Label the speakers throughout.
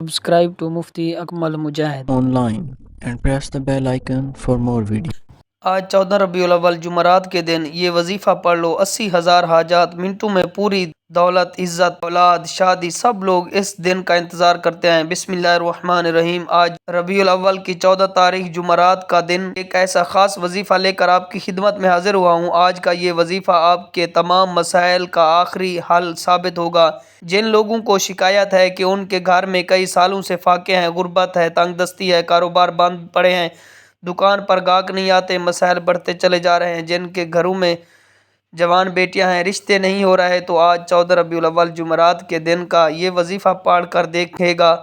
Speaker 1: Subscribe to Mufti Akmal Mujahid
Speaker 2: online and press the bell icon for more videos.
Speaker 3: آج 14 ربیع الاول جمعرات کے دن یہ وظیفہ پڑھ لو، 80,000 حاجات منٹوں میں پوری، دولت، عزت، اولاد، شادی، سب لوگ اس دن کا انتظار کرتے ہیں۔ بسم اللہ الرحمن الرحیم۔ آج ربیع الاول کی 14 تاریخ جمعرات کا دن ایک ایسا خاص وظیفہ لے کر آپ کی خدمت میں حاضر ہوا ہوں۔ آج کا یہ وظیفہ آپ کے تمام مسائل کا آخری حل ثابت ہوگا۔ جن لوگوں کو شکایت ہے کہ ان کے گھر میں کئی سالوں سے فاقے ہیں، غربت ہے، تنگ دستی ہے، کاروبار بند پڑے ہیں، دکان پر گاہک نہیں آتے، مسائل بڑھتے چلے جا رہے ہیں، جن کے گھروں میں جوان بیٹیاں ہیں، رشتے نہیں ہو رہے، تو آج 14 ربیع الاول جمعرات کے دن کا یہ وظیفہ پڑھ کر دیکھے گا۔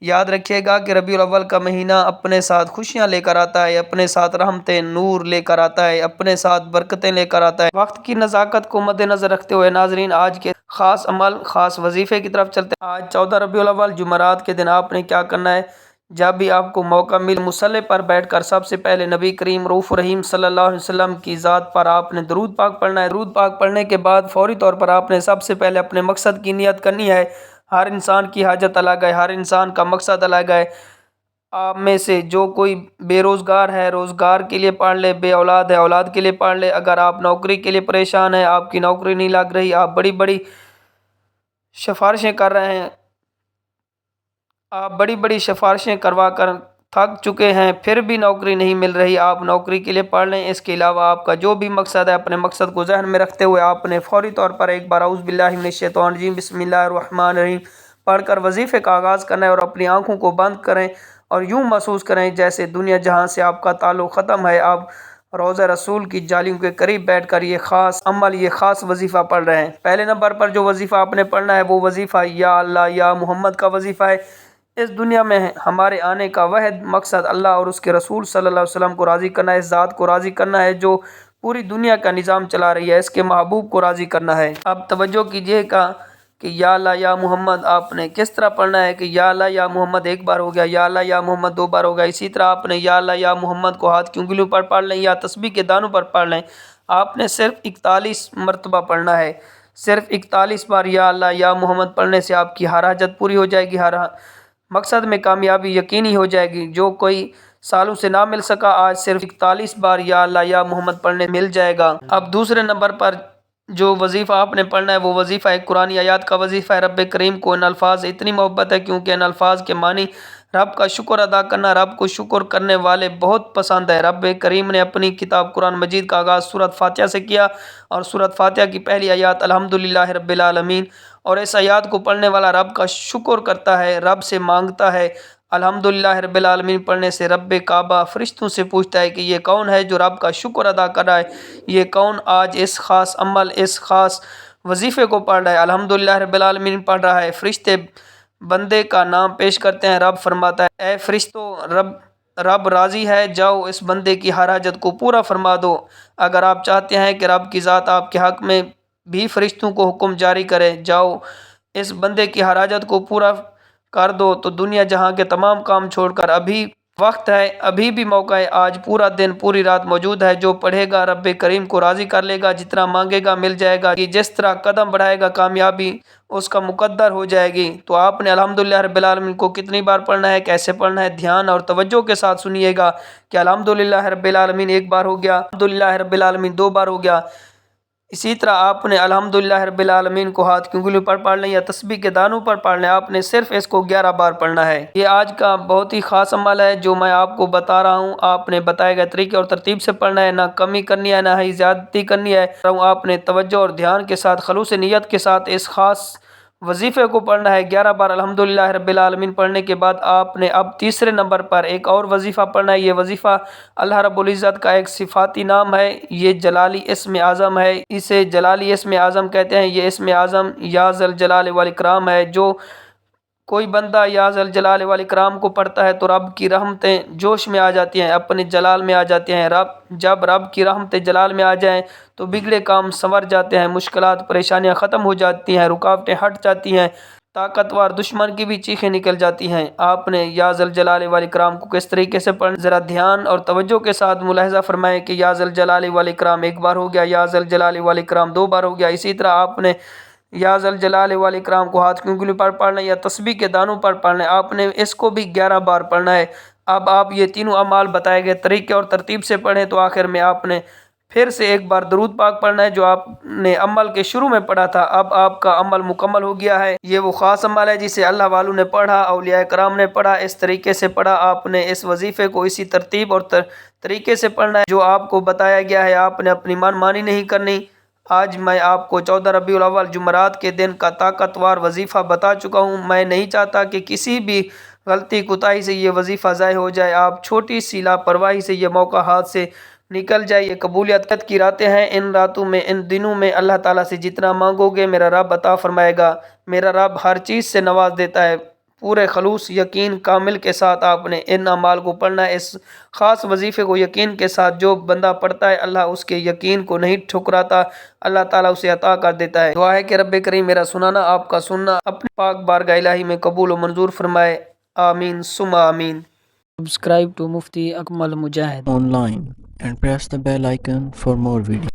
Speaker 3: یاد رکھیے گا کہ ربیع الاول کا مہینہ اپنے ساتھ خوشیاں لے کر آتا ہے، اپنے ساتھ رحمتیں، نور لے کر آتا ہے، اپنے ساتھ برکتیں لے کر آتا ہے۔ وقت کی نزاکت کو مد نظر رکھتے ہوئے ناظرین، آج کے خاص عمل، خاص وظیفے کی طرف چلتے ہیں۔ آج 14 ربیع الاول جمعرات کے دن آپ نے کیا کرنا ہے؟ جب بھی آپ کو موقع مل، مصلی پر بیٹھ کر سب سے پہلے نبی کریم رؤوف الرحیم صلی اللہ علیہ وسلم کی ذات پر آپ نے درود پاک پڑھنا ہے۔ درود پاک پڑھنے کے بعد فوری طور پر آپ نے سب سے پہلے اپنے مقصد کی نیت کرنی ہے۔ ہر انسان کی حاجت الگ ہے، ہر انسان کا مقصد الگ ہے۔ آپ میں سے جو کوئی بے روزگار ہے، روزگار کے لیے پڑھ لے، بے اولاد ہے، اولاد کے لیے پڑھ لے، اگر آپ نوکری کے لیے پریشان ہیں، آپ کی نوکری نہیں لگ رہی، آپ بڑی بڑی سفارشیں کر رہے ہیں، آپ بڑی بڑی سفارشیں کروا کر تھک چکے ہیں، پھر بھی نوکری نہیں مل رہی، آپ نوکری کے لیے پڑھ لیں۔ اس کے علاوہ آپ کا جو بھی مقصد ہے، اپنے مقصد کو ذہن میں رکھتے ہوئے آپ نے فوری طور پر ایک بار اعوذ باللہ من الشیطان الرجیم بسم اللہ الرحمن الرحیم پڑھ کر وظیفے کا آغاز کرنا ہے، اور اپنی آنکھوں کو بند کریں اور یوں محسوس کریں جیسے دنیا جہاں سے آپ کا تعلق ختم ہے، آپ روضہ رسول کی جالیوں کے قریب بیٹھ کر یہ خاص عمل، یہ خاص وظیفہ پڑھ رہے ہیں۔ پہلے نمبر پر جو وظیفہ آپ نے پڑھنا ہے وہ وظیفہ یا اللہ یا محمد کا وظیفہ ہے۔ اس دنیا میں ہمارے آنے کا واحد مقصد اللہ اور اس کے رسول صلی اللہ علیہ وسلم کو راضی کرنا ہے، اس ذات کو راضی کرنا ہے جو پوری دنیا کا نظام چلا رہی ہے، اس کے محبوب کو راضی کرنا ہے۔ اب توجہ کیجئے گا کہ یا اللہ یا محمد آپ نے کس طرح پڑھنا ہے کہ یا اللہ یا محمد ایک بار ہو گیا، یا اللہ یا محمد دو بار ہو گیا، اسی طرح آپ نے یا اللہ یا محمد کو ہاتھ کی انگلیوں پر پڑھ لیں یا تسبیح کے دانوں پر پڑھ لیں۔ آپ نے صرف 41 مرتبہ پڑھنا ہے، صرف 41 بار یا اللہ یا محمد پڑھنے سے آپ کی ہر حاجت پوری ہو جائے گی، ہر مقصد میں کامیابی یقینی ہو جائے گی۔ جو کوئی سالوں سے نہ مل سکا، آج صرف 41 بار یا اللہ یا محمد پڑھنے مل جائے گا۔ اب دوسرے نمبر پر جو وظیفہ آپ نے پڑھنا ہے وہ وظیفہ ایک قرآن آیات کا وظیفہ ہے۔ رب کریم کو ان الفاظ سے اتنی محبت ہے کیونکہ ان الفاظ کے معنی رب کا شکر ادا کرنا، رب کو شکر کرنے والے بہت پسند ہے۔ رب کریم نے اپنی کتاب قرآن مجید کا آغاز سورۃ فاتحہ سے کیا، اور سورۃ فاتحہ کی پہلی آیات الحمدللہ رب العالمین، اور اس آیات کو پڑھنے والا رب کا شکر کرتا ہے، رب سے مانگتا ہے۔ الحمدللہ رب العالمین پڑھنے سے رب کعبہ فرشتوں سے پوچھتا ہے کہ یہ کون ہے جو رب کا شکر ادا کر رہا ہے، یہ کون آج اس خاص عمل، اس خاص وظیفے کو پڑھ رہا ہے، الحمدللہ رب العالمین پڑھ رہا ہے۔ فرشتے بندے کا نام پیش کرتے ہیں، رب فرماتا ہے اے فرشتوں، رب راضی ہے، جاؤ اس بندے کی ہر حاجت کو پورا فرما دو۔ اگر آپ چاہتے ہیں کہ رب کی ذات آپ کے حق میں بھی فرشتوں کو حکم جاری کرے جاؤ اس بندے کی ہر حاجت کو پورا کر دو، تو دنیا جہاں کے تمام کام چھوڑ کر ابھی وقت ہے، ابھی بھی موقع ہے، آج پورا دن پوری رات موجود ہے۔ جو پڑھے گا رب کریم کو راضی کر لے گا، جتنا مانگے گا مل جائے گا، کہ جس طرح قدم بڑھائے گا کامیابی اس کا مقدر ہو جائے گی۔ تو آپ نے الحمدللہ رب العالمین کو کتنی بار پڑھنا ہے، کیسے پڑھنا ہے، دھیان اور توجہ کے ساتھ سنیے گا کہ الحمدللہ رب العالمین ایک بار ہو گیا، الحمدللہ رب العالمین دو بار ہو گیا، اسی طرح آپ نے الحمدللہ رب العالمین کو ہاتھ کی انگلیوں پر پڑھ لیں یا تسبیح کے دانوں پر پڑھ لیں، آپ نے صرف اس کو 11 بار پڑھنا ہے۔ یہ آج کا بہت ہی خاص عمل ہے جو میں آپ کو بتا رہا ہوں، آپ نے بتائے گئے طریقے اور ترتیب سے پڑھنا ہے، نہ کمی کرنی ہے نہ ہی زیادتی کرنی ہے۔ آپ نے توجہ اور دھیان کے ساتھ، خلوص نیت کے ساتھ اس خاص وظیفے کو پڑھنا ہے۔ 11 بار الحمدللہ رب العالمین پڑھنے کے بعد آپ نے اب تیسرے نمبر پر ایک اور وظیفہ پڑھنا ہے۔ یہ وظیفہ اللہ رب العزت کا ایک صفاتی نام ہے، یہ جلالی اسم اعظم ہے، اسے جلالی اسم اعظم کہتے ہیں۔ یہ اسم اعظم یا ذا الجلال والاکرام ہے۔ جو کوئی بندہ یا ذا الجلال والاکرام کو پڑھتا ہے تو رب کی رحمتیں جوش میں آ جاتی ہیں، اپنے جلال میں آ جاتی ہیں۔ جب رب کی رحمتیں جلال میں آ جائیں تو بگڑے کام سنور جاتے ہیں، مشکلات پریشانیاں ختم ہو جاتی ہیں، رکاوٹیں ہٹ جاتی ہیں، طاقتور دشمن کی بھی چیخیں نکل جاتی ہیں۔ آپ نے یا ذا الجلال والاکرام کو کس طریقے سے پڑھنا، ذرا دھیان اور توجہ کے ساتھ ملاحظہ فرمائیں کہ یا ذا الجلال والاکرام ایک بار ہو گیا، یا ذا الجلال والاکرام دو بار ہو گیا، اسی طرح آپ نے یا ذل جلال والاکرام کو ہاتھ کی انگلیوں پر پڑھنا ہے یا تسبیح کے دانوں پر پڑھنا ہے. آپ نے اس کو بھی 11 بار پڑھنا ہے. اب آپ یہ تینوں اعمال بتائے گئے طریقے اور ترتیب سے پڑھیں. تو آخر میں آپ نے پھر سے ایک بار درود پاک پڑھنا ہے جو آپ نے عمل کے شروع میں پڑھا تھا. اب آپ کا عمل مکمل ہو گیا ہے. یہ وہ خاص عمل ہے جسے اللہ والوں نے پڑھا، اولیاء کرام نے پڑھا، اس طریقے سے پڑھا. آپ نے اس وظیفے کو اسی ترتیب اور طریقے سے پڑھنا ہے جو آپ کو بتایا گیا ہے. آپ نے اپنی من مانی نہیں کرنی. آج میں آپ کو 14 ربیع الاول جمعرات کے دن کا طاقتور وظیفہ بتا چکا ہوں. میں نہیں چاہتا کہ کسی بھی غلطی کوتاہی سے یہ وظیفہ ضائع ہو جائے. آپ چھوٹی سی لاپرواہی سے یہ موقع ہاتھ سے نکل جائے. یہ قبولیت کی راتیں ہیں. ان راتوں میں، ان دنوں میں اللہ تعالیٰ سے جتنا مانگو گے میرا رب عطا فرمائے گا. میرا رب ہر چیز سے نواز دیتا ہے. پورے خلوص یقین کامل کے ساتھ آپ نے ان اعمال کو پڑھنا ہے. اس خاص وظیفے کو یقین کے ساتھ جو بندہ پڑھتا ہے اللہ اس کے یقین کو نہیں ٹھکراتا، اللہ تعالیٰ اسے عطا کر دیتا ہے. دعا ہے کہ رب کریم میرا سنانا، آپ کا سننا اپنے پاک بارگاہ الہی میں قبول و منظور فرمائے. آمین ثم آمین.
Speaker 1: Subscribe to Mufti Akmal Mujahid
Speaker 2: online and press the bell icon for more videos.